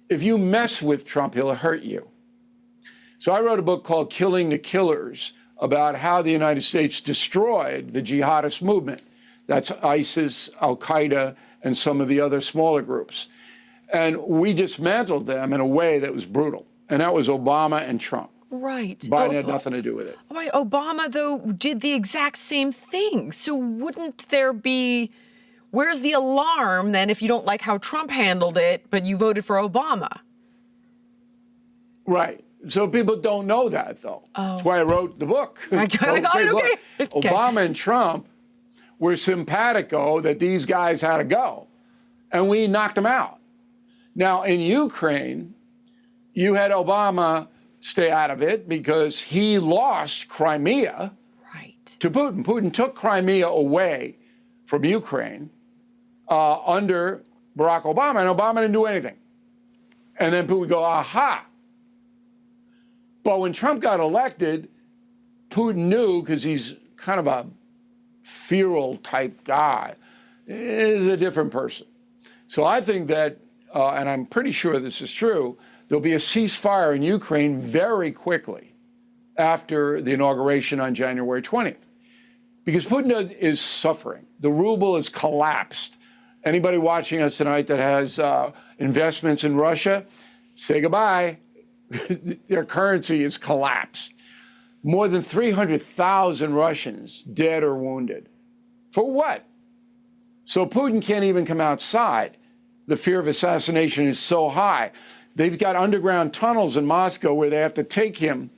if you mess with Trump, he'll hurt you. So I wrote a book called Killing the Killers about how the United States destroyed the jihadist movement. That's ISIS, Al-Qaeda, and some of the other smaller groups. And we dismantled them in a way that was brutal. And that was Obama and Trump. Right. Biden had nothing to do with it. Right. Obama, though, did the exact same thing. So wouldn't there be, where's the alarm then if you don't like how Trump handled it, but you voted for Obama? Right. So people don't know that, though. Oh. That's why I wrote the book. I got it, okay. Obama and Trump were simpatico that these guys had to go. And we knocked them out. Now, in Ukraine, you had Obama stay out of it because he lost Crimea to Putin. Putin took Crimea away from Ukraine under Barack Obama, and Obama didn't do anything. And then Putin would go, aha. But when Trump got elected, Putin knew, because he's kind of a feral type guy, is a different person. So I think that, and I'm pretty sure this is true, there'll be a ceasefire in Ukraine very quickly after the inauguration on January 20th. Because Putin is suffering. The ruble has collapsed. Anybody watching us tonight that has investments in Russia, say goodbye. Their currency is collapsed. More than 300,000 Russians dead or wounded. For what? So Putin can't even come outside. The fear of assassination is so high. They've got underground tunnels in Moscow where they have to take him,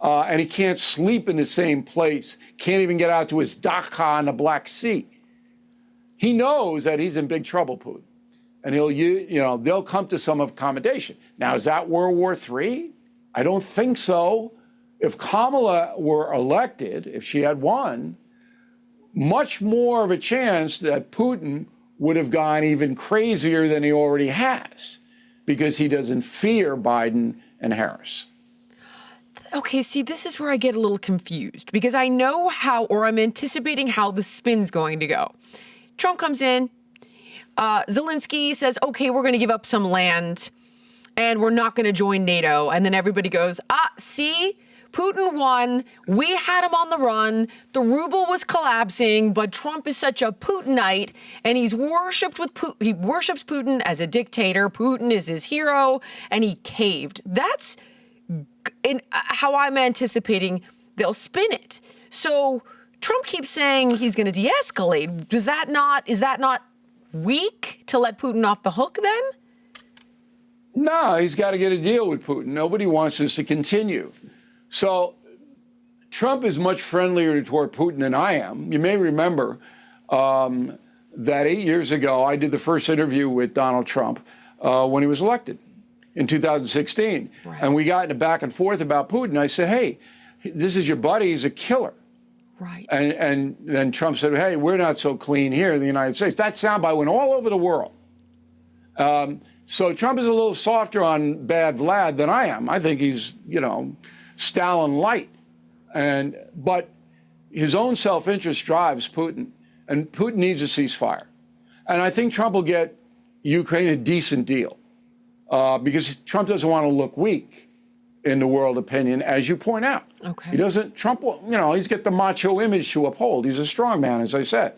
and he can't sleep in the same place, can't even get out to his dacha on the Black Sea. He knows that he's in big trouble, Putin, and they'll come to some accommodation. Now, is that World War III? I don't think so. If Kamala were elected, if she had won, much more of a chance that Putin would have gone even crazier than he already has, because he doesn't fear Biden and Harris. Okay, see, this is where I get a little confused, because I know how, or I'm anticipating how the spin's going to go. Trump comes in, Zelensky says, okay, we're going to give up some land, and we're not going to join NATO. And then everybody goes, see? Putin won. We had him on the run. The ruble was collapsing, but Trump is such a Putinite, and he worships Putin as a dictator. Putin is his hero, and he caved. That's how I'm anticipating they'll spin it. So Trump keeps saying he's going to de-escalate. Is that not weak to let Putin off the hook then? No, he's got to get a deal with Putin. Nobody wants this to continue. So Trump is much friendlier toward Putin than I am. You may remember that 8 years ago, I did the first interview with Donald Trump when he was elected in 2016. Right. And we got in a back and forth about Putin. I said, hey, this is your buddy. He's a killer. Right. And then Trump said, hey, we're not so clean here in the United States. That soundbite went all over the world. So Trump is a little softer on bad Vlad than I am. I think he's, Stalin light. But his own self-interest drives Putin, and Putin needs a ceasefire. And I think Trump will get Ukraine a decent deal because Trump doesn't want to look weak in the world opinion, as you point out. Okay. He doesn't, Trump, he's got the macho image to uphold. He's a strong man, as I said.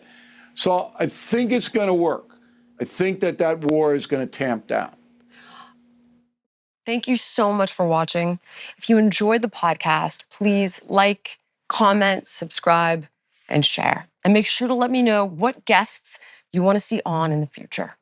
So I think it's going to work. I think that war is going to tamp down. Thank you so much for watching. If you enjoyed the podcast, please like, comment, subscribe, and share. And make sure to let me know what guests you want to see on in the future.